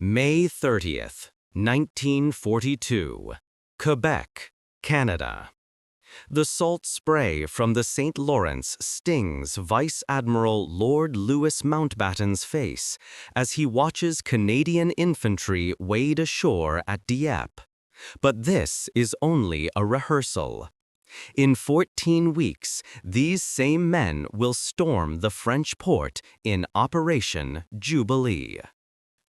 May 30th, 1942, Quebec, Canada. The salt spray from the St. Lawrence stings Vice Admiral Lord Louis Mountbatten's face as he watches Canadian infantry wade ashore at Dieppe. But this is only a rehearsal. In 14 weeks, these same men will storm the French port in Operation Jubilee.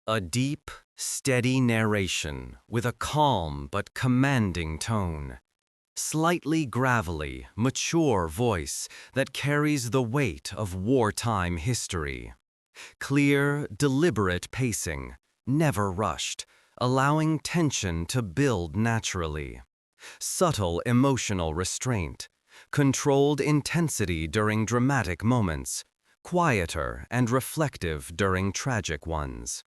A deep, steady narration with a calm but commanding tone. Slightly gravelly, mature voice that carries the weight of wartime history. Clear, deliberate pacing, never rushed, allowing tension to build naturally. Subtle emotional restraint, controlled intensity during dramatic moments, quieter and reflective during tragic ones.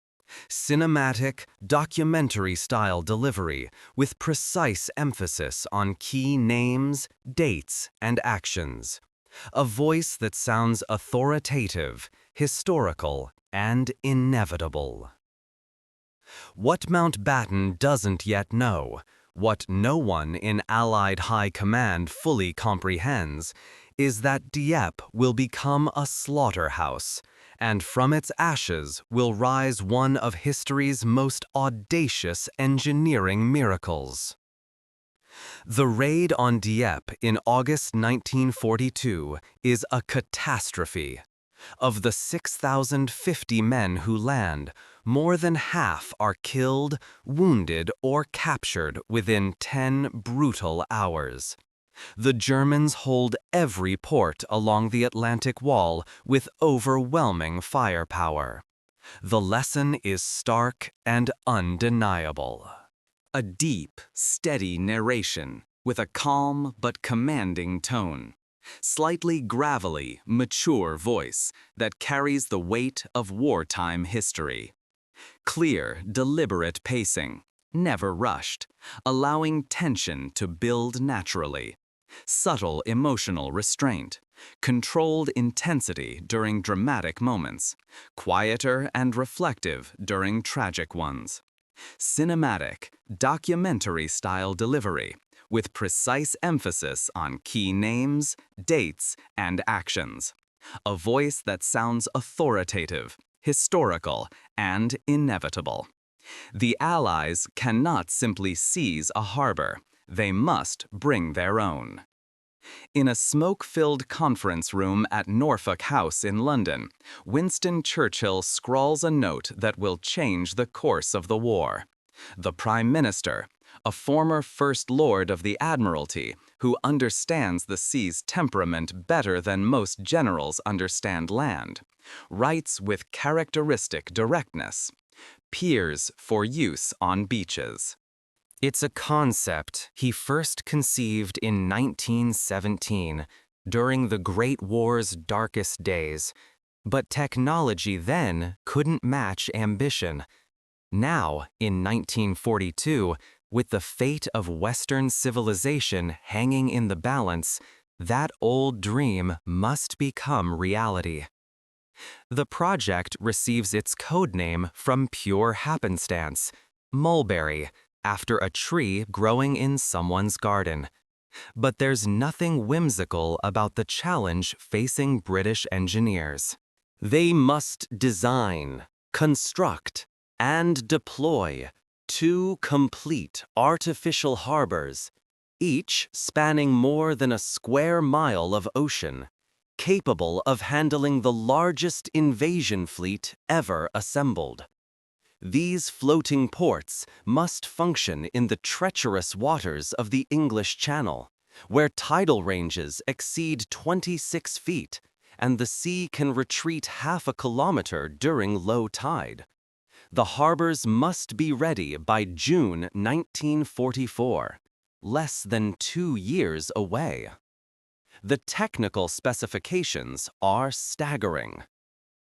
Cinematic, documentary-style delivery with precise emphasis on key names, dates, and actions. A voice that sounds authoritative, historical, and inevitable. What Mountbatten doesn't yet know, what no one in Allied High Command fully comprehends, is that Dieppe will become a slaughterhouse, and from its ashes will rise one of history's most audacious engineering miracles. The raid on Dieppe in August 1942 is a catastrophe. Of the 6,050 men who land, more than half are killed, wounded, or captured within 10 brutal hours. The Germans hold every port along the Atlantic Wall with overwhelming firepower. The lesson is stark and undeniable. A deep, steady narration with a calm but commanding tone. Slightly gravelly, mature voice that carries the weight of wartime history. Clear, deliberate pacing, never rushed, allowing tension to build naturally. Subtle emotional restraint, controlled intensity during dramatic moments, quieter and reflective during tragic ones. Cinematic, documentary-style delivery with precise emphasis on key names, dates, and actions. A voice that sounds authoritative, historical, and inevitable. The Allies cannot simply seize a harbor. They must bring their own. In a smoke-filled conference room at Norfolk House in London, Winston Churchill scrawls a note that will change the course of the war. The Prime Minister, a former First Lord of the Admiralty who understands the sea's temperament better than most generals understand land, writes with characteristic directness, "Piers for use on beaches." It's a concept he first conceived in 1917, during the Great War's darkest days. But technology then couldn't match ambition. Now, in 1942, with the fate of Western civilization hanging in the balance, that old dream must become reality. The project receives its codename from pure happenstance, Mulberry, after a tree growing in someone's garden. But there's nothing whimsical about the challenge facing British engineers. They must design, construct, and deploy 2 complete artificial harbors, each spanning more than a square mile of ocean, capable of handling the largest invasion fleet ever assembled. These floating ports must function in the treacherous waters of the English Channel, where tidal ranges exceed 26 feet, and the sea can retreat half a kilometer during low tide. The harbors must be ready by June 1944, less than 2 years away. The technical specifications are staggering.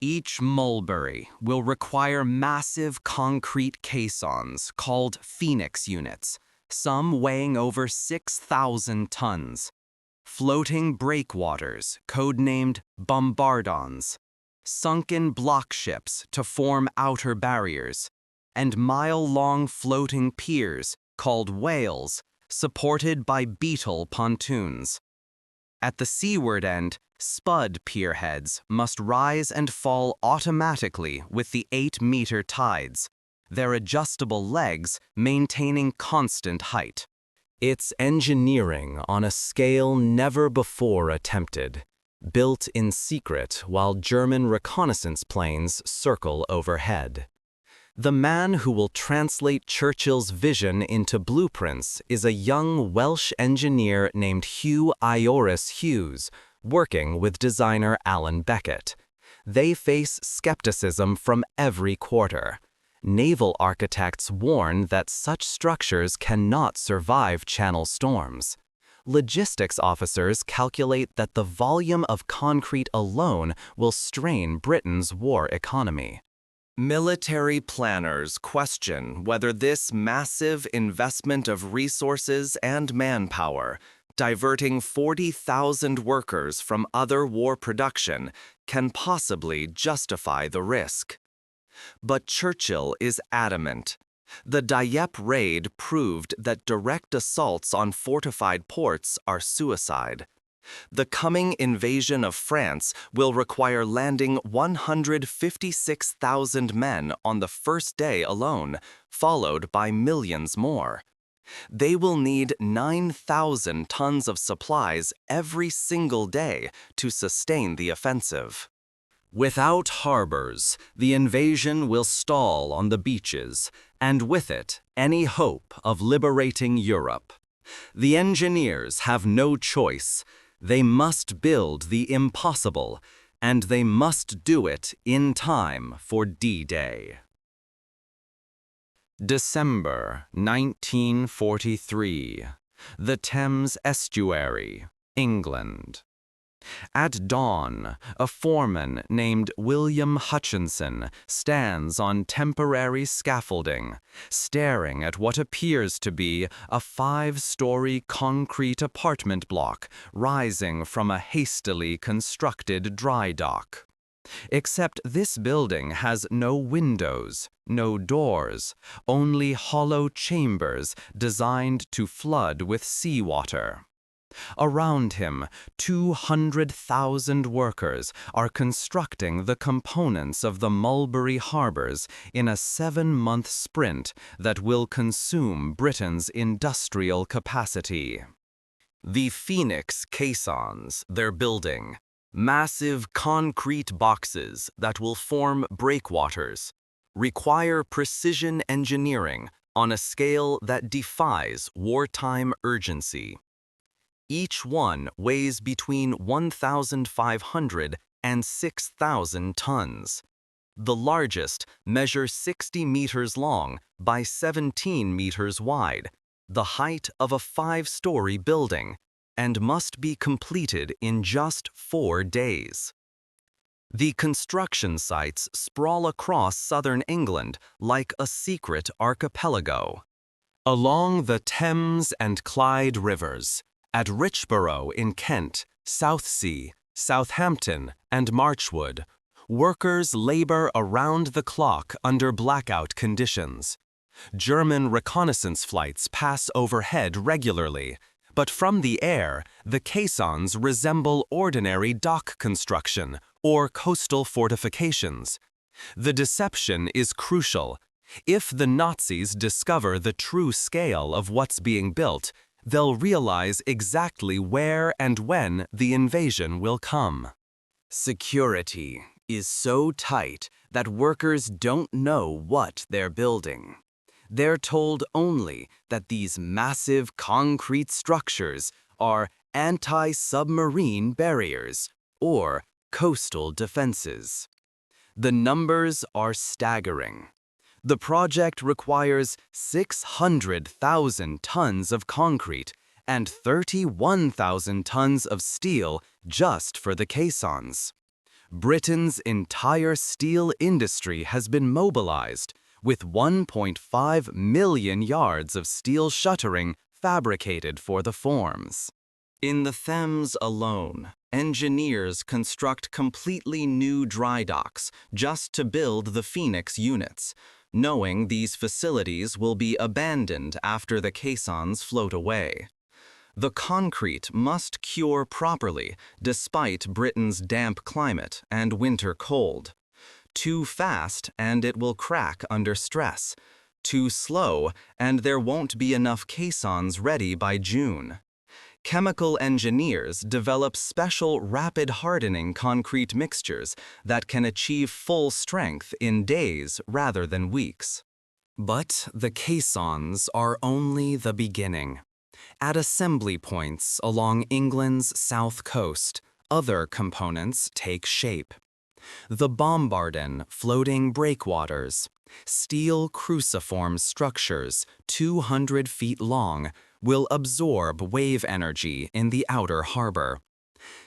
Each Mulberry will require massive concrete caissons called Phoenix units, some weighing over 6,000 tons. Floating breakwaters, codenamed bombardons. Sunken block ships to form outer barriers. and mile-long floating piers, called whales, supported by beetle pontoons. At the seaward end, spud pierheads must rise and fall automatically with the 8-meter tides, their adjustable legs maintaining constant height. It's engineering on a scale never before attempted, built in secret while German reconnaissance planes circle overhead. The man who will translate Churchill's vision into blueprints is a young Welsh engineer named Hugh Ioris Hughes, working with designer Alan Beckett. They face skepticism from every quarter. Naval architects warn that such structures cannot survive channel storms. Logistics officers calculate that the volume of concrete alone will strain Britain's war economy. Military planners question whether this massive investment of resources and manpower, diverting 40,000 workers from other war production, can possibly justify the risk. But Churchill is adamant. The Dieppe raid proved that direct assaults on fortified ports are suicide. The coming invasion of France will require landing 156,000 men on the first day alone, followed by millions more. They will need 9,000 tons of supplies every single day to sustain the offensive. Without harbors, the invasion will stall on the beaches, and with it, any hope of liberating Europe. The engineers have no choice. They must build the impossible, and they must do it in time for D-Day. December 1943. The Thames Estuary, England. At dawn, a foreman named William Hutchinson stands on temporary scaffolding, staring at what appears to be a 5-story concrete apartment block rising from a hastily constructed dry dock. Except this building has no windows, no doors, only hollow chambers designed to flood with seawater. Around him, 200,000 workers are constructing the components of the Mulberry harbors in a 7-month sprint that will consume Britain's industrial capacity. The Phoenix caissons they're building, massive concrete boxes that will form breakwaters, require precision engineering on a scale that defies wartime urgency. Each one weighs between 1,500 and 6,000 tons. The largest measures 60 meters long by 17 meters wide, the height of a 5-story building, and must be completed in just 4 days. The construction sites sprawl across southern England like a secret archipelago. Along the Thames and Clyde rivers, at Richborough in Kent, Southsea, Southampton, and Marchwood, workers labor around the clock under blackout conditions. German reconnaissance flights pass overhead regularly, but from the air, the caissons resemble ordinary dock construction or coastal fortifications. The deception is crucial. If the Nazis discover the true scale of what's being built, they'll realize exactly where and when the invasion will come. Security is so tight that workers don't know what they're building. They're told only that these massive concrete structures are anti-submarine barriers or coastal defenses. The numbers are staggering. The project requires 600,000 tons of concrete and 31,000 tons of steel just for the caissons. Britain's entire steel industry has been mobilized, with 1.5 million yards of steel shuttering fabricated for the forms. In the Thames alone, engineers construct completely new dry docks just to build the Phoenix units. knowing these facilities will be abandoned after the caissons float away. The concrete must cure properly despite Britain's damp climate and winter cold. Too fast and it will crack under stress. Too slow and there won't be enough caissons ready by June. Chemical engineers develop special rapid hardening concrete mixtures that can achieve full strength in days rather than weeks. But the caissons are only the beginning. At assembly points along England's south coast, other components take shape. The bombardin floating breakwaters, steel cruciform structures 200 feet long, will absorb wave energy in the outer harbor.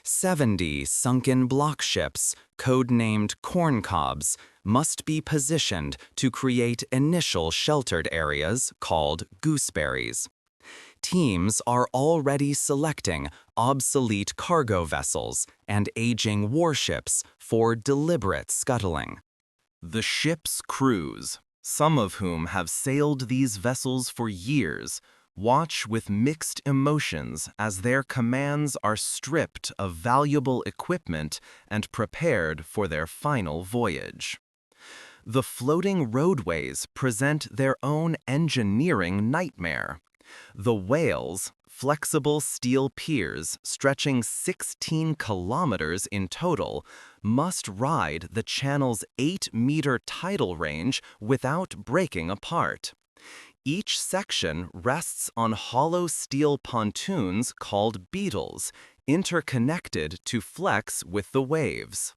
70 sunken block ships, codenamed corncobs, must be positioned to create initial sheltered areas called gooseberries. Teams are already selecting obsolete cargo vessels and aging warships for deliberate scuttling. The ship's crews, some of whom have sailed these vessels for years, watch with mixed emotions as their commands are stripped of valuable equipment and prepared for their final voyage. The floating roadways present their own engineering nightmare. The whales, flexible steel piers stretching 16 kilometers in total, must ride the channel's 8-meter tidal range without breaking apart. Each section rests on hollow steel pontoons called beetles, interconnected to flex with the waves.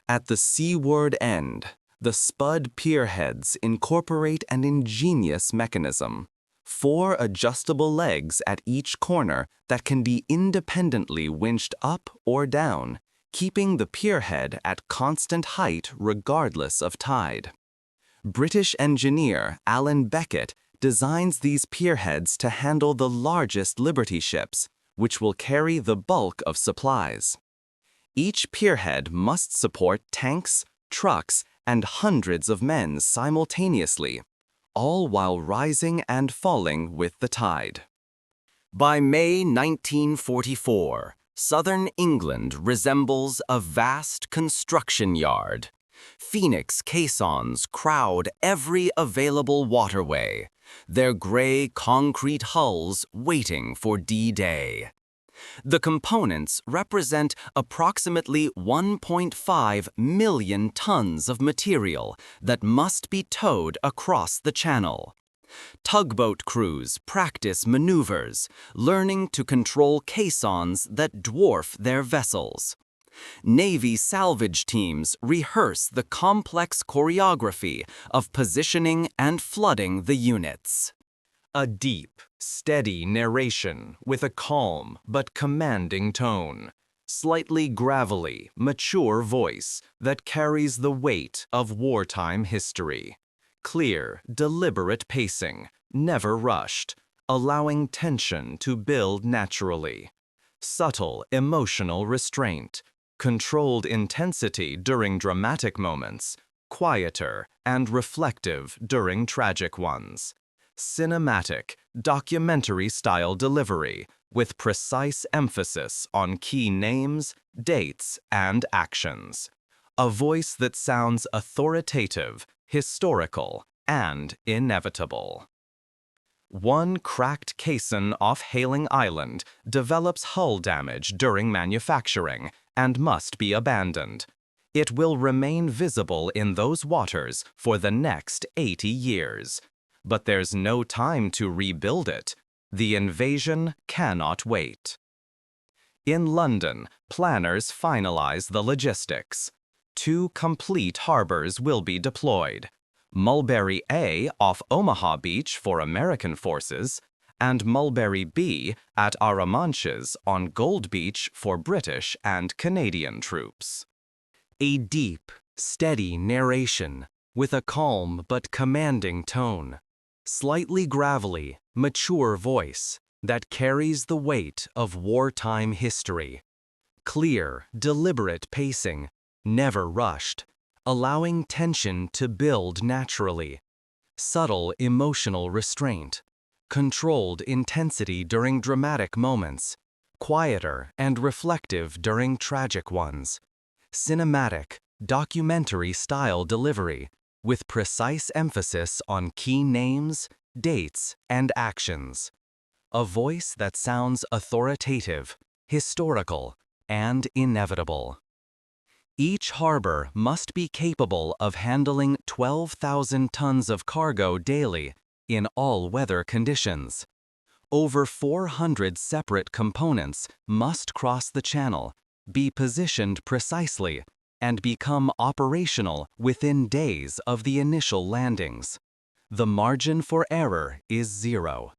At the seaward end, the spud pierheads incorporate an ingenious mechanism. 4 adjustable legs at each corner that can be independently winched up or down, keeping the pierhead at constant height regardless of tide. British engineer Alan Beckett designs these pierheads to handle the largest Liberty ships, which will carry the bulk of supplies. Each pierhead must support tanks, trucks, and hundreds of men simultaneously, all while rising and falling with the tide. By May 1944, southern England resembles a vast construction yard. Phoenix caissons crowd every available waterway, their gray concrete hulls waiting for D-Day. The components represent approximately 1.5 million tons of material that must be towed across the channel. Tugboat crews practice maneuvers, learning to control caissons that dwarf their vessels. Navy salvage teams rehearse the complex choreography of positioning and flooding the units. A deep, steady narration with a calm but commanding tone. Slightly gravelly, mature voice that carries the weight of wartime history. Clear, deliberate pacing, never rushed, allowing tension to build naturally. Subtle emotional restraint, controlled intensity during dramatic moments, quieter and reflective during tragic ones. Cinematic, documentary-style delivery with precise emphasis on key names, dates, and actions. A voice that sounds authoritative, historical, and inevitable. One cracked caisson off Hayling Island develops hull damage during manufacturing and must be abandoned. It will remain visible in those waters for the next 80 years. But there's no time to rebuild it. The invasion cannot wait. In London, planners finalize the logistics. 2 complete harbors will be deployed. Mulberry A off Omaha Beach for American forces, and Mulberry B at Arromanches on Gold Beach for British and Canadian troops. A deep, steady narration with a calm but commanding tone. Slightly gravelly, mature voice that carries the weight of wartime history. Clear, deliberate pacing, never rushed, allowing tension to build naturally. subtle emotional restraint, controlled intensity during dramatic moments, quieter and reflective during tragic ones, cinematic, documentary-style delivery, with precise emphasis on key names, dates, and actions. A voice that sounds authoritative, historical, and inevitable. Each harbor must be capable of handling 12,000 tons of cargo daily in all weather conditions. Over 400 separate components must cross the channel, be positioned precisely, and become operational within days of the initial landings. The margin for error is zero.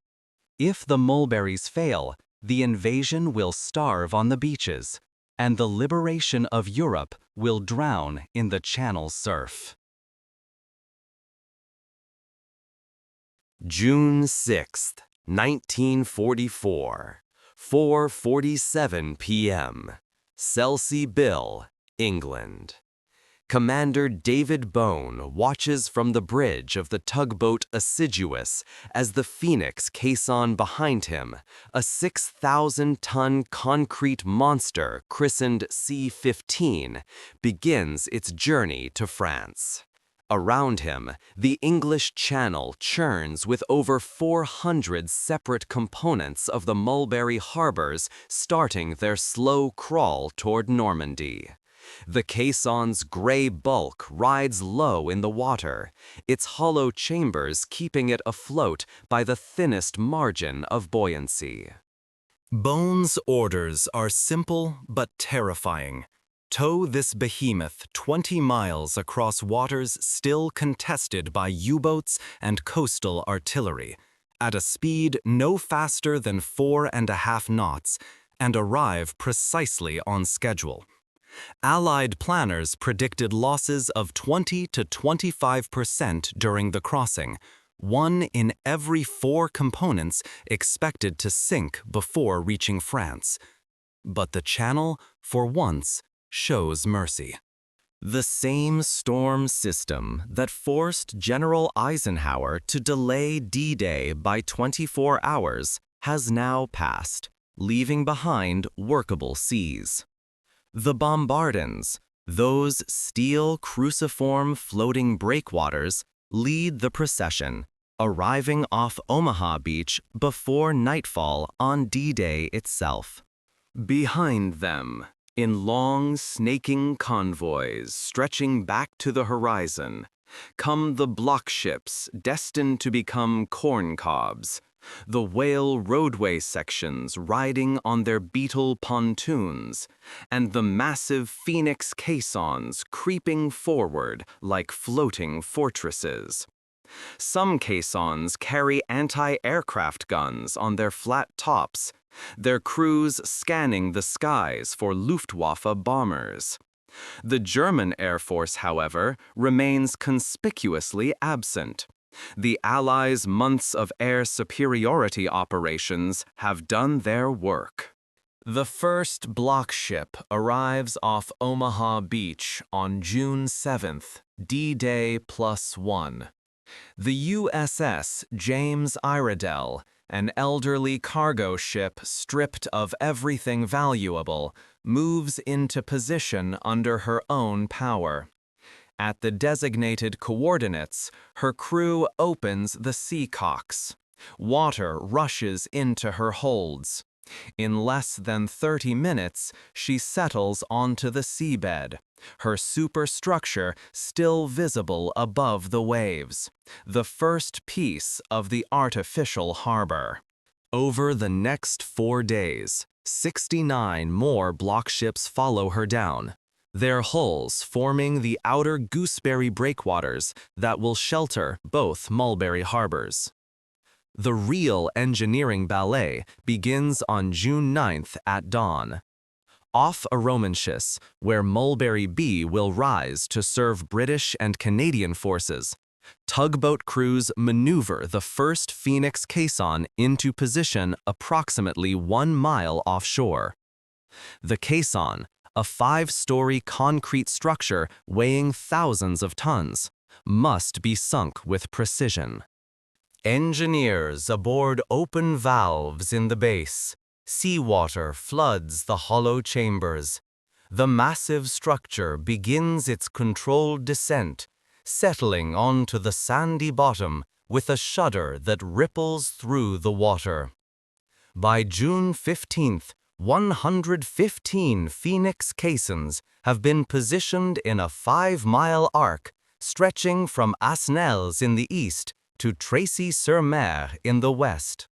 If the Mulberries fail, the invasion will starve on the beaches, and the liberation of Europe will drown in the Channel's surf. June 6, 1944, 4:47 p.m. Selsey-Bill, England. Commander David Bone watches from the bridge of the tugboat Assiduous as the Phoenix caisson behind him, a 6,000-ton concrete monster christened C-15, begins its journey to France. Around him, the English Channel churns with over 400 separate components of the Mulberry harbors starting their slow crawl toward Normandy. The caisson's gray bulk rides low in the water, its hollow chambers keeping it afloat by the thinnest margin of buoyancy. Bone's orders are simple but terrifying. Tow this behemoth 20 miles across waters still contested by U-boats and coastal artillery, at a speed no faster than 4.5 knots, and arrive precisely on schedule. Allied planners predicted losses of 20 to 25% during the crossing, 1 in every 4 components expected to sink before reaching France. But the Channel, for once, shows mercy. The same storm system that forced General Eisenhower to delay D-Day by 24 hours has now passed, leaving behind workable seas. The bombardons, those steel cruciform floating breakwaters, lead the procession, arriving off Omaha Beach before nightfall on D-Day itself. Behind them, in long, snaking convoys stretching back to the horizon, come the block ships destined to become corn cobs, the whale roadway sections riding on their beetle pontoons, and the massive Phoenix caissons creeping forward like floating fortresses. Some caissons carry anti-aircraft guns on their flat tops, their crews scanning the skies for Luftwaffe bombers. The German Air Force, however, remains conspicuously absent. The Allies' months of air superiority operations have done their work. The first block ship arrives off Omaha Beach on June 7th, D-Day +1. The USS James Iredell, an elderly cargo ship stripped of everything valuable, moves into position under her own power. At the designated coordinates, her crew opens the seacocks. Water rushes into her holds. In less than 30 minutes, she settles onto the seabed, her superstructure still visible above the waves, the first piece of the artificial harbor. Over the next 4 days, 69 more block ships follow her down, their hulls forming the outer gooseberry breakwaters that will shelter both Mulberry harbors. The real engineering ballet begins on June 9th at dawn. Off Arromanches, where Mulberry B will rise to serve British and Canadian forces, tugboat crews maneuver the first Phoenix caisson into position approximately 1 mile offshore. The caisson, a 5-story concrete structure weighing thousands of tons, must be sunk with precision. Engineers aboard open valves in the base. Seawater floods the hollow chambers. The massive structure begins its controlled descent, settling onto the sandy bottom with a shudder that ripples through the water. By June 15th, 115 Phoenix caissons have been positioned in a 5-mile arc stretching from Asnelles in the east to Tracy-sur-Mer in the west.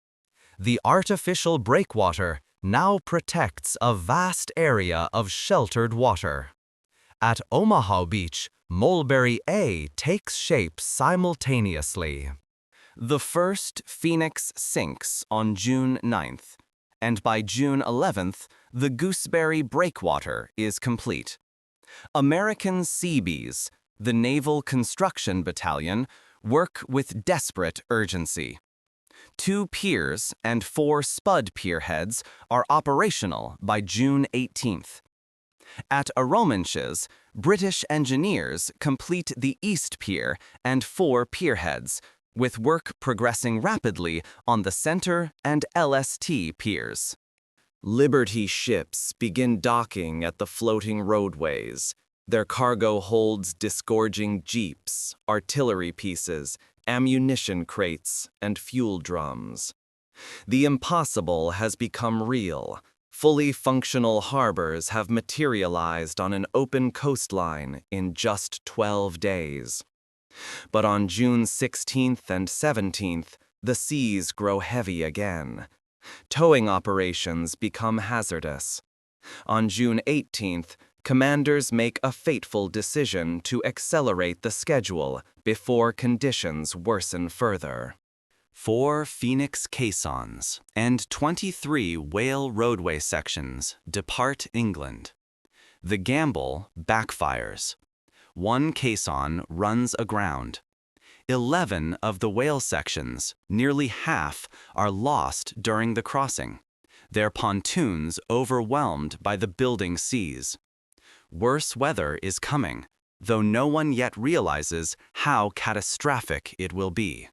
The artificial breakwater now protects a vast area of sheltered water. At Omaha Beach, Mulberry A takes shape simultaneously. The first Phoenix sinks on June 9th, and by June 11th, the Gooseberry breakwater is complete. American Seabees, the Naval Construction Battalion, work with desperate urgency. 2 piers and 4 spud pierheads are operational by June 18th. At Arromanches, British engineers complete the East Pier and 4 pierheads, with work progressing rapidly on the Center and LST piers. Liberty ships begin docking at the floating roadways. Their cargo holds disgorging jeeps, artillery pieces, ammunition crates, and fuel drums. The impossible has become real. Fully functional harbors have materialized on an open coastline in just 12 days. But on June 16th and 17th, the seas grow heavy again. Towing operations become hazardous. On June 18th, commanders make a fateful decision to accelerate the schedule before conditions worsen further. 4 Phoenix caissons and 23 whale roadway sections depart England. The gamble backfires. 1 caisson runs aground. 11 of the whale sections, nearly half, are lost during the crossing, their pontoons overwhelmed by the building seas. Worse weather is coming, though no one yet realizes how catastrophic it will be.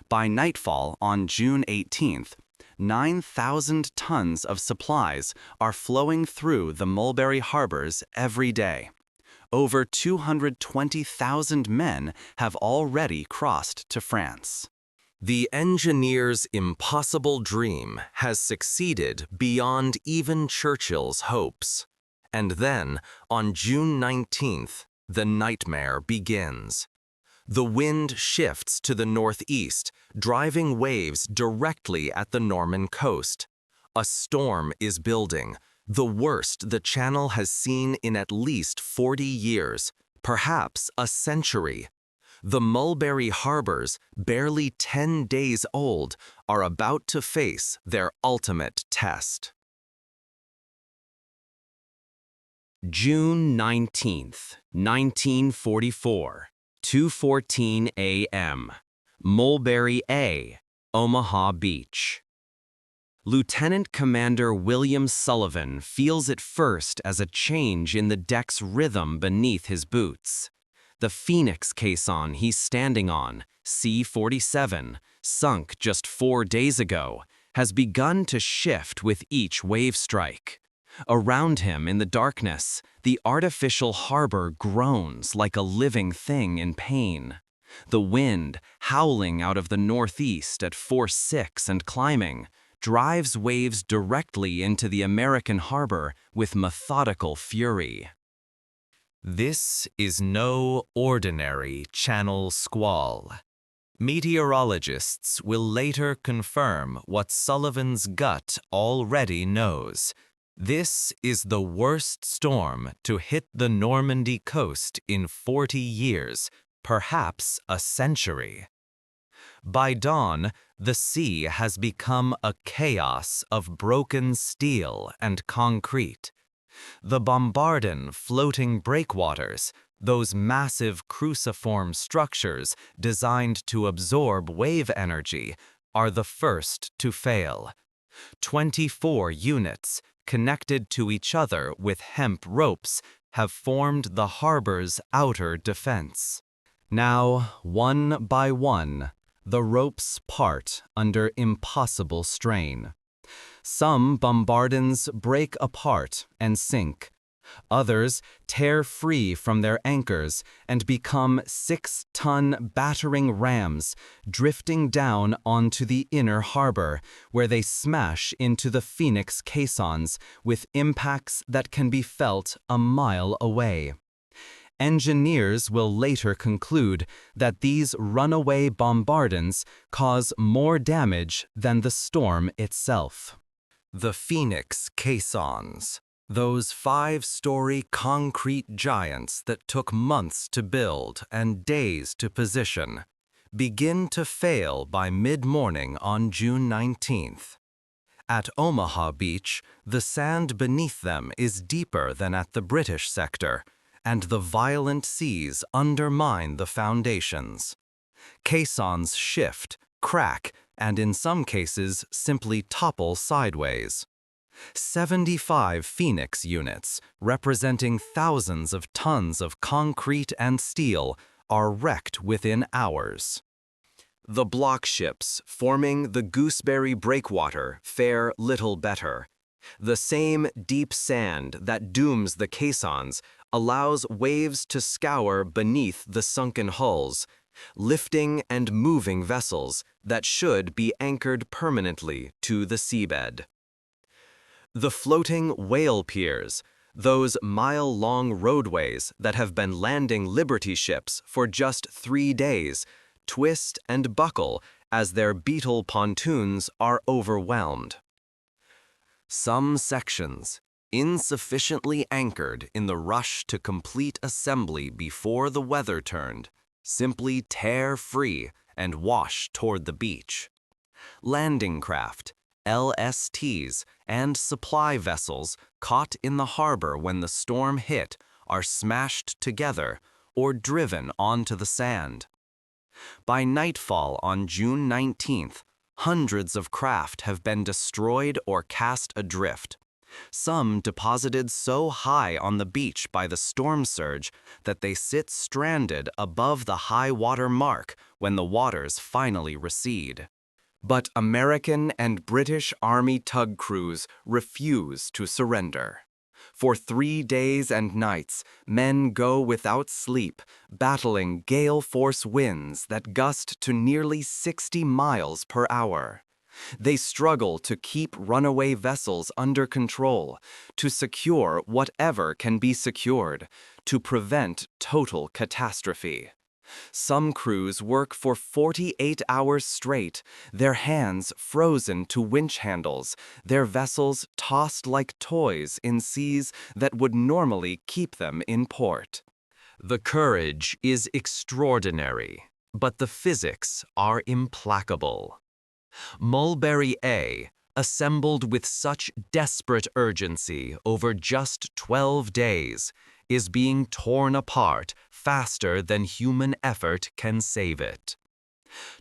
By nightfall on June 18th, 9,000 tons of supplies are flowing through the Mulberry harbors every day. Over 220,000 men have already crossed to France. The engineer's impossible dream has succeeded beyond even Churchill's hopes. And then, on June 19th, the nightmare begins. The wind shifts to the northeast, driving waves directly at the Norman coast. A storm is building, the worst the channel has seen in at least 40 years, perhaps a century. The Mulberry harbors, barely 10 days old, are about to face their ultimate test. June 19th, 1944, 2:14 a.m. Mulberry A, Omaha Beach. Lieutenant Commander William Sullivan feels it first as a change in the deck's rhythm beneath his boots. The Phoenix caisson he's standing on, C-47, sunk just 4 days ago, has begun to shift with each wave strike. Around him in the darkness, the artificial harbor groans like a living thing in pain. The wind, howling out of the northeast at force 6 and climbing, drives waves directly into the American harbor with methodical fury. This is no ordinary channel squall. Meteorologists will later confirm what Sullivan's gut already knows. This is the worst storm to hit the Normandy coast in 40 years, perhaps a century. By dawn, the sea has become a chaos of broken steel and concrete. The bombarding floating breakwaters, those massive cruciform structures designed to absorb wave energy, are the first to fail. 24 units, connected to each other with hemp ropes, have formed the harbor's outer defense. Now, one by one, the ropes part under impossible strain. Some bombardons break apart and sink. Others tear free from their anchors and become 6-ton battering rams, drifting down onto the inner harbor, where they smash into the Phoenix caissons with impacts that can be felt a mile away. Engineers will later conclude that these runaway bombardons cause more damage than the storm itself. The Phoenix caissons, those 5-story concrete giants that took months to build and days to position, begin to fail by mid-morning on June 19th. At Omaha Beach, the sand beneath them is deeper than at the British sector, and the violent seas undermine the foundations. Caissons shift, crack, and in some cases simply topple sideways. 75 Phoenix units, representing thousands of tons of concrete and steel, are wrecked within hours. The block ships forming the Gooseberry breakwater fare little better. The same deep sand that dooms the caissons allows waves to scour beneath the sunken hulls, lifting and moving vessels that should be anchored permanently to the seabed. The floating whale piers, those mile-long roadways that have been landing Liberty ships for just 3 days, twist and buckle as their beetle pontoons are overwhelmed. Some sections, insufficiently anchored in the rush to complete assembly before the weather turned, simply tear free and wash toward the beach. Landing craft, LSTs, and supply vessels caught in the harbor when the storm hit are smashed together or driven onto the sand. By nightfall on June 19th, hundreds of craft have been destroyed or cast adrift, some deposited so high on the beach by the storm surge that they sit stranded above the high water mark when the waters finally recede. But American and British Army tug crews refuse to surrender. For 3 days and nights, men go without sleep, battling gale-force winds that gust to nearly 60 miles per hour. They struggle to keep runaway vessels under control, to secure whatever can be secured, to prevent total catastrophe. Some crews work for 48 hours straight, their hands frozen to winch handles, their vessels tossed like toys in seas that would normally keep them in port. The courage is extraordinary, but the physics are implacable. Mulberry A, assembled with such desperate urgency over just 12 days, is being torn apart faster than human effort can save it.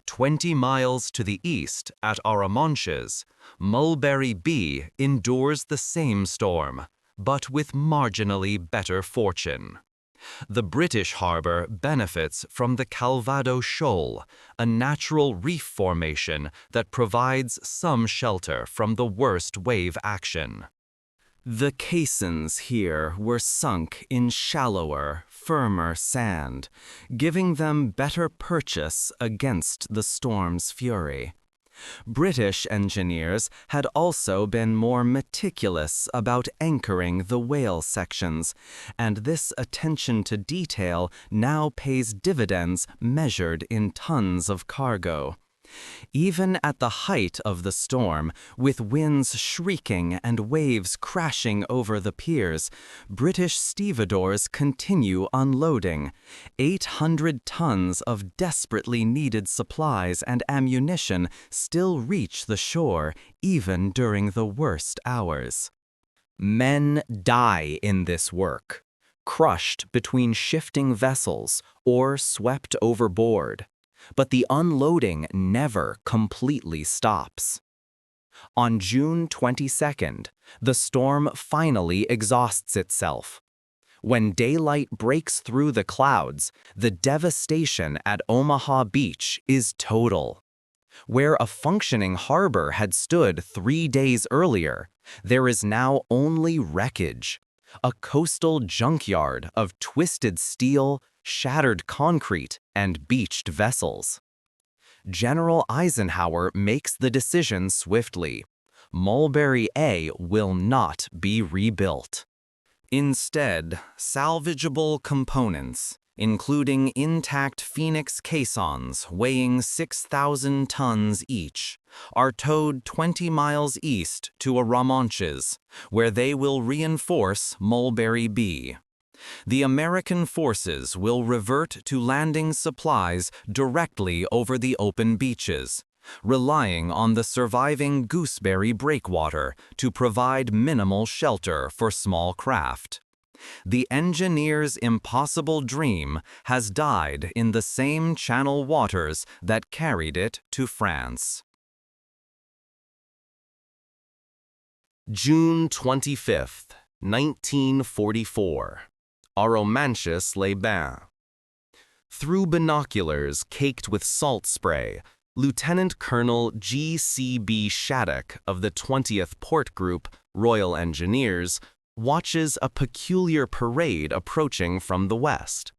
20 miles to the east at Arromanches, Mulberry B endures the same storm, but with marginally better fortune. The British harbor benefits from the Calvado Shoal, a natural reef formation that provides some shelter from the worst wave action. The caissons here were sunk in shallower, firmer sand, giving them better purchase against the storm's fury. British engineers had also been more meticulous about anchoring the whale sections, and this attention to detail now pays dividends measured in tons of cargo. Even at the height of the storm, with winds shrieking and waves crashing over the piers, British stevedores continue unloading. 800 tons of desperately needed supplies and ammunition still reach the shore, even during the worst hours. Men die in this work, crushed between shifting vessels or swept overboard. But the unloading never completely stops. On June 22nd, the storm finally exhausts itself. When daylight breaks through the clouds, the devastation at Omaha Beach is total. Where a functioning harbor had stood 3 days earlier, there is now only wreckage. A coastal junkyard of twisted steel, shattered concrete, and beached vessels. General Eisenhower makes the decision swiftly. Mulberry A will not be rebuilt. Instead, salvageable components, including intact Phoenix caissons weighing 6,000 tons each, are towed 20 miles east to Arromanches, where they will reinforce Mulberry B. The American forces will revert to landing supplies directly over the open beaches, relying on the surviving Gooseberry breakwater to provide minimal shelter for small craft. The engineer's impossible dream has died in the same channel waters that carried it to France. June 25, 1944. Arromanches les Bains. Through binoculars caked with salt spray, Lieutenant Colonel G.C.B. Shattuck of the 20th Port Group, Royal Engineers, watches a peculiar parade approaching from the west.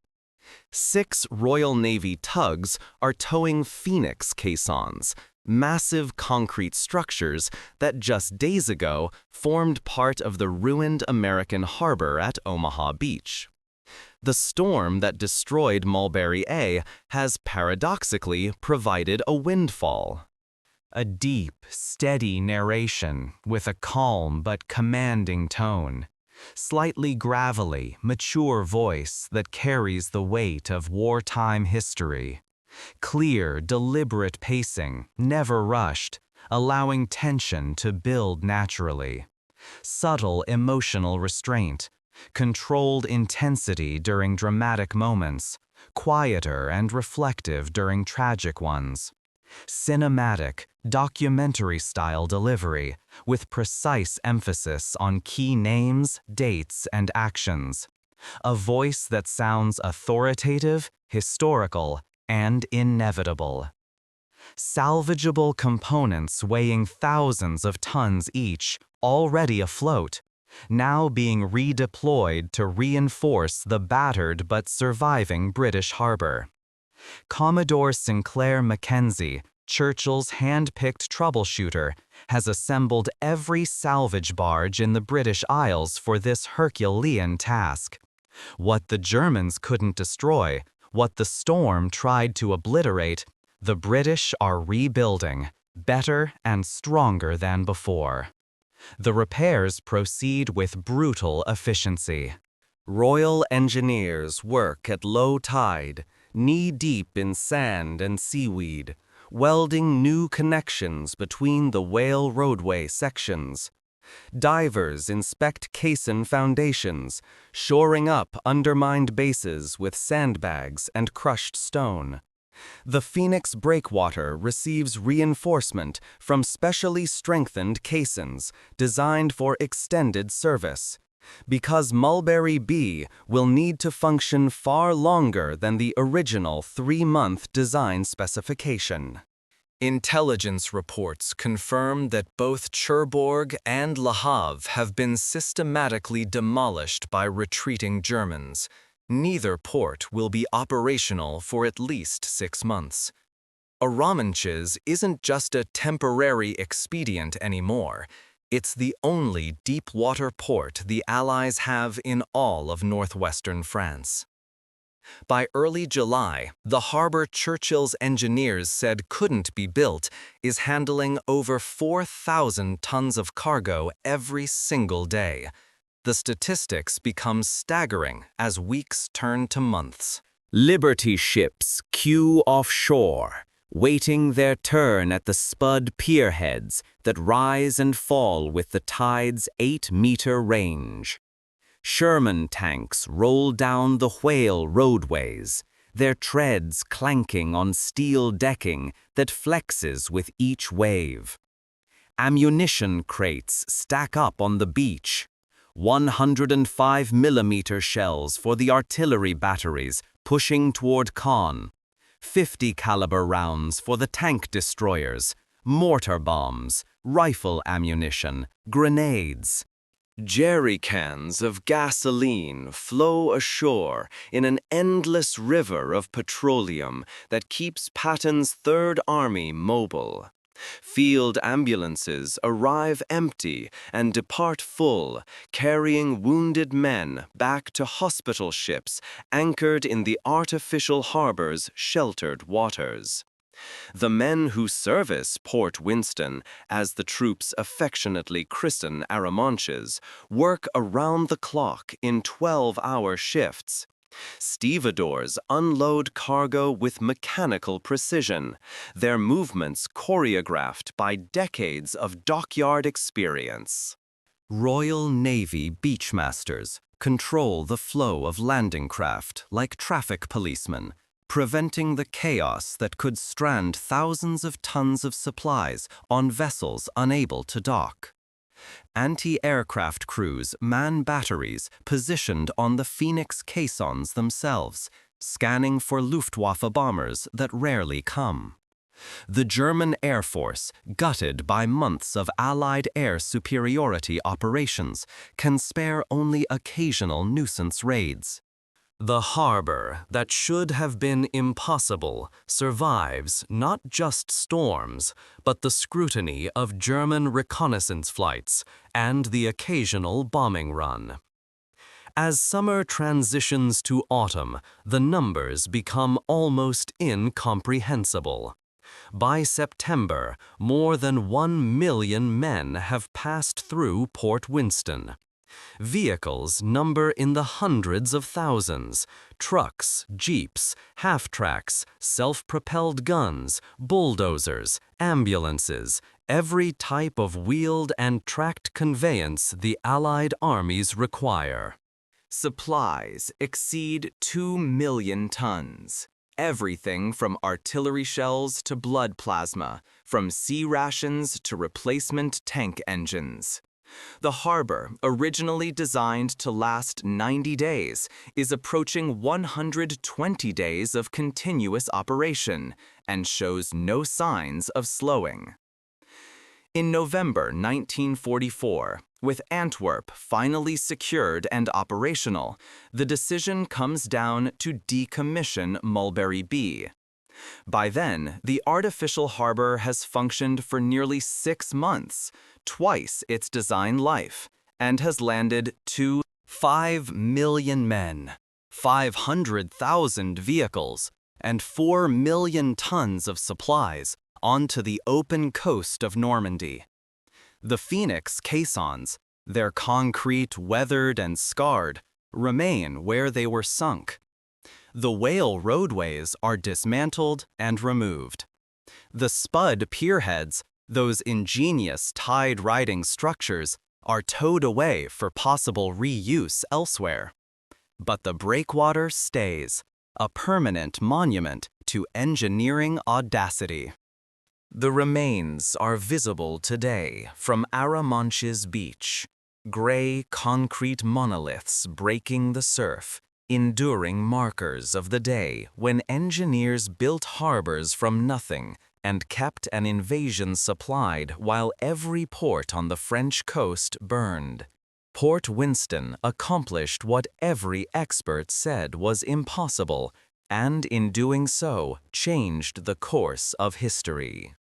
6 Royal Navy tugs are towing Phoenix caissons, massive concrete structures that just days ago formed part of the ruined American harbor at Omaha Beach. The storm that destroyed Mulberry A has paradoxically provided a windfall. A deep, steady narration with a calm but commanding tone. Slightly gravelly, mature voice that carries the weight of wartime history. Clear, deliberate pacing, never rushed, allowing tension to build naturally. Subtle emotional restraint. Controlled intensity during dramatic moments, quieter and reflective during tragic ones. Cinematic, documentary-style delivery with precise emphasis on key names, dates, and actions. A voice that sounds authoritative, historical, and inevitable. Salvageable components weighing thousands of tons each, already afloat, now being redeployed to reinforce the battered but surviving British harbor. Commodore Sinclair Mackenzie, Churchill's hand-picked troubleshooter, has assembled every salvage barge in the British Isles for this Herculean task. What the Germans couldn't destroy, what the storm tried to obliterate, the British are rebuilding, better and stronger than before. The repairs proceed with brutal efficiency. Royal Engineers work at low tide, knee-deep in sand and seaweed, welding new connections between the whale roadway sections. Divers inspect caisson foundations, shoring up undermined bases with sandbags and crushed stone. The Phoenix breakwater receives reinforcement from specially strengthened caissons designed for extended service, because Mulberry B will need to function far longer than the original 3-month design specification. Intelligence reports confirm that both Cherbourg and Le Havre have been systematically demolished by retreating Germans. Neither port will be operational for at least 6 months. Arromanches isn't just a temporary expedient anymore. It's the only deep-water port the Allies have in all of northwestern France. By early July, the harbor Churchill's engineers said couldn't be built is handling over 4,000 tons of cargo every single day. The statistics become staggering as weeks turn to months. Liberty ships queue offshore, waiting their turn at the spud pierheads that rise and fall with the tide's 8-meter range. Sherman tanks roll down the whale roadways, their treads clanking on steel decking that flexes with each wave. Ammunition crates stack up on the beach. 105mm shells for the artillery batteries pushing toward Caen, 50 caliber rounds for the tank destroyers, mortar bombs, rifle ammunition, grenades. Jerry cans of gasoline flow ashore in an endless river of petroleum that keeps Patton's Third Army mobile. Field ambulances arrive empty and depart full, carrying wounded men back to hospital ships anchored in the artificial harbor's sheltered waters. The men who service Port Winston, as the troops affectionately christen Arromanches, work around the clock in 12-hour shifts. Stevedores unload cargo with mechanical precision, their movements choreographed by decades of dockyard experience. Royal Navy beachmasters control the flow of landing craft like traffic policemen, preventing the chaos that could strand thousands of tons of supplies on vessels unable to dock. Anti-aircraft crews man batteries positioned on the Phoenix caissons themselves, scanning for Luftwaffe bombers that rarely come. The German Air Force, gutted by months of Allied air superiority operations, can spare only occasional nuisance raids. The harbor that should have been impossible survives not just storms, but the scrutiny of German reconnaissance flights and the occasional bombing run. As summer transitions to autumn, the numbers become almost incomprehensible. By September, more than 1 million men have passed through Port Winston. Vehicles number in the hundreds of thousands: trucks, jeeps, half-tracks, self-propelled guns, bulldozers, ambulances, every type of wheeled and tracked conveyance the Allied armies require. Supplies exceed 2 million tons. Everything from artillery shells to blood plasma, from sea rations to replacement tank engines. The harbor, originally designed to last 90 days, is approaching 120 days of continuous operation and shows no signs of slowing. In November 1944, with Antwerp finally secured and operational, the decision comes down to decommission Mulberry B. By then, the artificial harbor has functioned for nearly 6 months, twice its design life, and has landed 5 million men, 500,000 vehicles, and 4 million tons of supplies onto the open coast of Normandy. The Phoenix caissons, their concrete weathered and scarred, remain where they were sunk. The whale roadways are dismantled and removed. The spud pierheads, those ingenious tide-riding structures, are towed away for possible reuse elsewhere. But the breakwater stays, a permanent monument to engineering audacity. The remains are visible today from Arromanches beach, gray concrete monoliths breaking the surf, enduring markers of the day when engineers built harbors from nothing and kept an invasion supplied while every port on the French coast burned. Port Winston accomplished what every expert said was impossible, and in doing so, changed the course of history.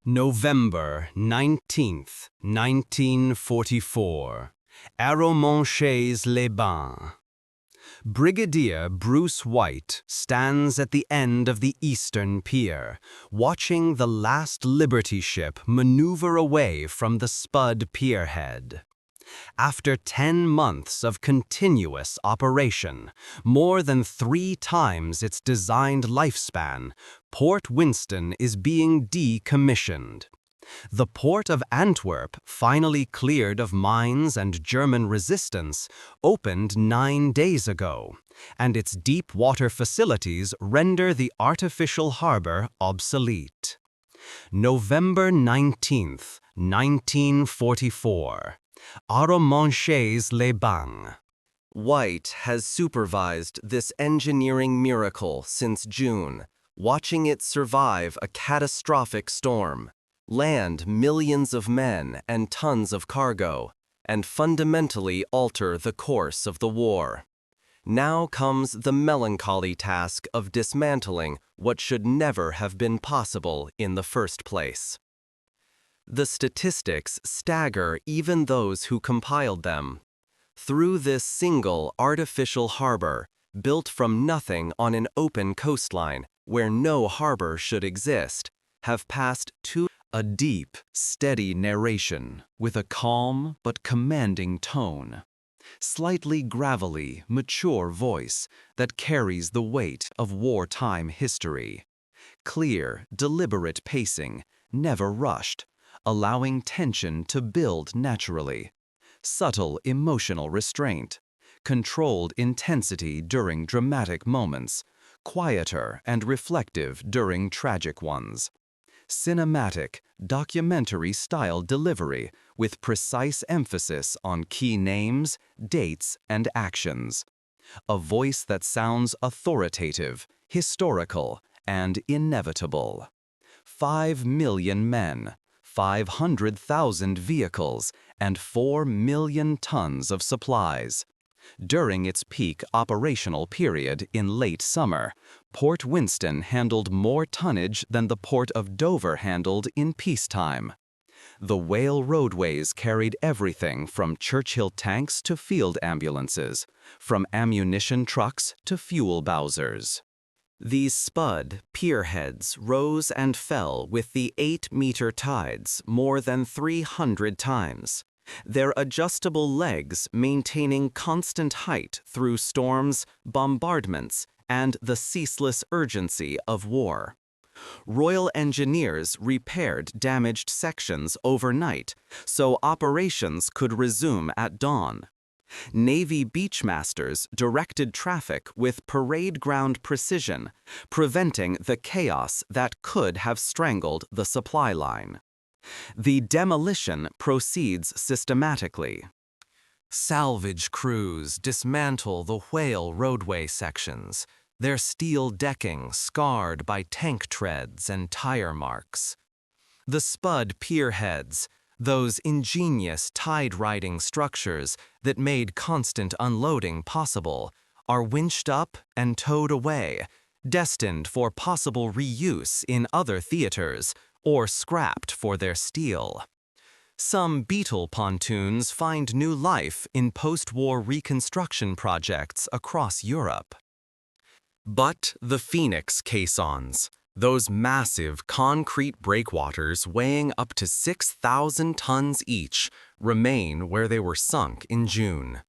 November 19th, 1944. Arromanches-les-Bains. Brigadier Bruce White stands at the end of the eastern pier, watching the last Liberty ship maneuver away from the spud pierhead. After 10 months of continuous operation, more than 3 times its designed lifespan, Port Winston is being decommissioned. The port of Antwerp, finally cleared of mines and German resistance, opened 9 days ago, and its deep water facilities render the artificial harbor obsolete. November 19th, 1944. Arromanches-les-Bains. White has supervised this engineering miracle since June, watching it survive a catastrophic storm, land millions of men and tons of cargo, and fundamentally alter the course of the war. Now comes the melancholy task of dismantling what should never have been possible in the first place. The statistics stagger even those who compiled them. Through this single artificial harbor, built from nothing on an open coastline where no harbor should exist, have passed a deep, steady narration with a calm but commanding tone. Slightly gravelly, mature voice that carries the weight of wartime history. Clear, deliberate pacing, never rushed, allowing tension to build naturally. Subtle emotional restraint, controlled intensity during dramatic moments, quieter and reflective during tragic ones. Cinematic, documentary-style delivery with precise emphasis on key names, dates, and actions. A voice that sounds authoritative, historical, and inevitable. 5 million men, 500,000 vehicles, and 4 million tons of supplies. During its peak operational period in late summer, Port Winston handled more tonnage than the Port of Dover handled in peacetime. The Whale roadways carried everything from Churchill tanks to field ambulances, from ammunition trucks to fuel bowsers. These spud pierheads rose and fell with the 8-meter tides more than 300 times. Their adjustable legs maintaining constant height through storms, bombardments, and the ceaseless urgency of war. Royal Engineers repaired damaged sections overnight so operations could resume at dawn. Navy beachmasters directed traffic with parade ground precision, preventing the chaos that could have strangled the supply line. The demolition proceeds systematically. Salvage crews dismantle the Whale roadway sections, their steel decking scarred by tank treads and tire marks. The spud pierheads, those ingenious tide-riding structures that made constant unloading possible, are winched up and towed away, destined for possible reuse in other theaters, or scrapped for their steel. Some Beetle pontoons find new life in post-war reconstruction projects across Europe. But the Phoenix caissons, those massive concrete breakwaters weighing up to 6,000 tons each, remain where they were sunk in June.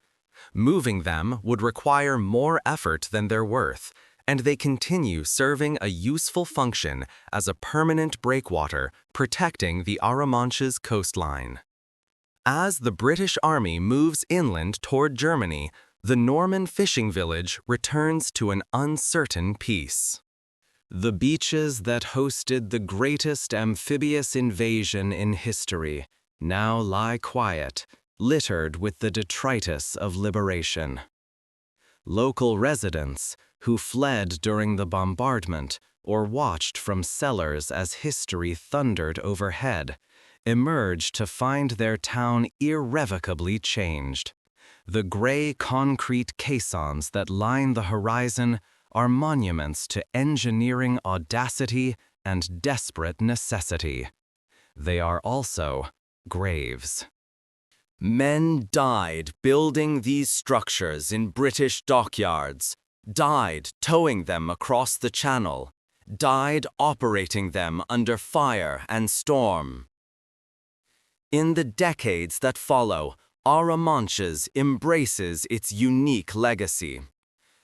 Moving them would require more effort than they're worth, and they continue serving a useful function as a permanent breakwater protecting the Arromanches coastline. As the British Army moves inland toward Germany, the Norman fishing village returns to an uncertain peace. The beaches that hosted the greatest amphibious invasion in history now lie quiet, littered with the detritus of liberation. Local residents, who fled during the bombardment or watched from cellars as history thundered overhead, emerged to find their town irrevocably changed. The gray concrete caissons that line the horizon are monuments to engineering audacity and desperate necessity. They are also graves. Men died building these structures in British dockyards, died towing them across the channel, died operating them under fire and storm. In the decades that follow, Arromanches embraces its unique legacy.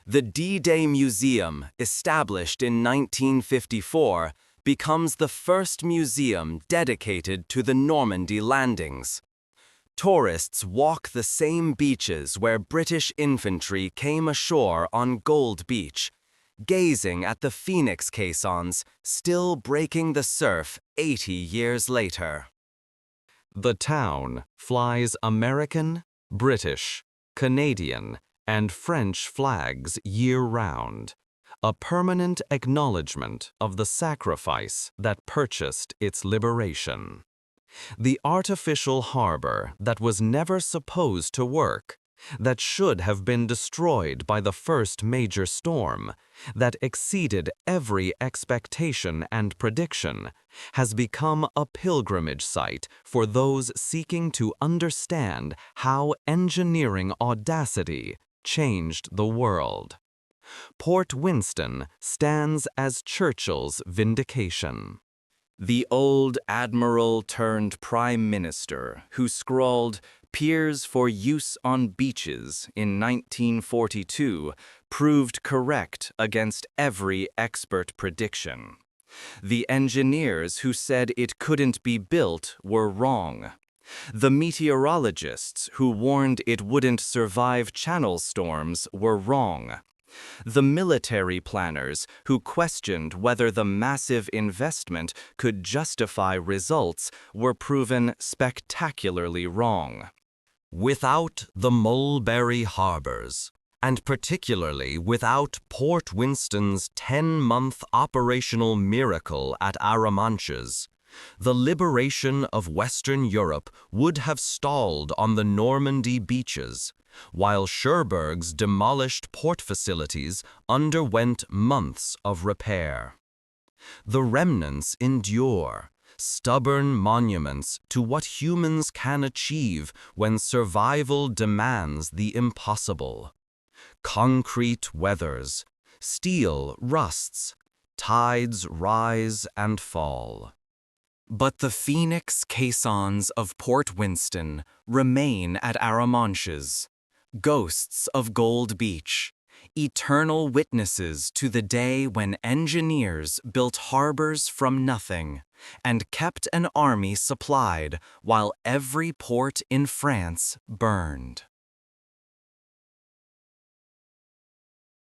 The D-Day Museum, established in 1954, becomes the first museum dedicated to the Normandy landings. Tourists walk the same beaches where British infantry came ashore on Gold Beach, gazing at the Phoenix caissons still breaking the surf 80 years later. The town flies American, British, Canadian, and French flags year-round, a permanent acknowledgement of the sacrifice that purchased its liberation. The artificial harbor that was never supposed to work, that should have been destroyed by the first major storm, that exceeded every expectation and prediction, has become a pilgrimage site for those seeking to understand how engineering audacity changed the world. Port Winston stands as Churchill's vindication. The old admiral turned prime minister who scrawled "Piers for use on beaches" in 1942 proved correct against every expert prediction. The engineers who said it couldn't be built were wrong. The meteorologists who warned it wouldn't survive channel storms were wrong. The military planners who questioned whether the massive investment could justify results were proven spectacularly wrong. Without the Mulberry harbors, and particularly without Port Winston's 10-month operational miracle at Arromanches, the liberation of Western Europe would have stalled on the Normandy beaches, while Cherbourg's demolished port facilities underwent months of repair. The remnants endure, stubborn monuments to what humans can achieve when survival demands the impossible. Concrete weathers, steel rusts, tides rise and fall. But the Phoenix caissons of Port Winston remain at Arromanches, ghosts of Gold Beach, eternal witnesses to the day when engineers built harbors from nothing and kept an army supplied while every port in France burned.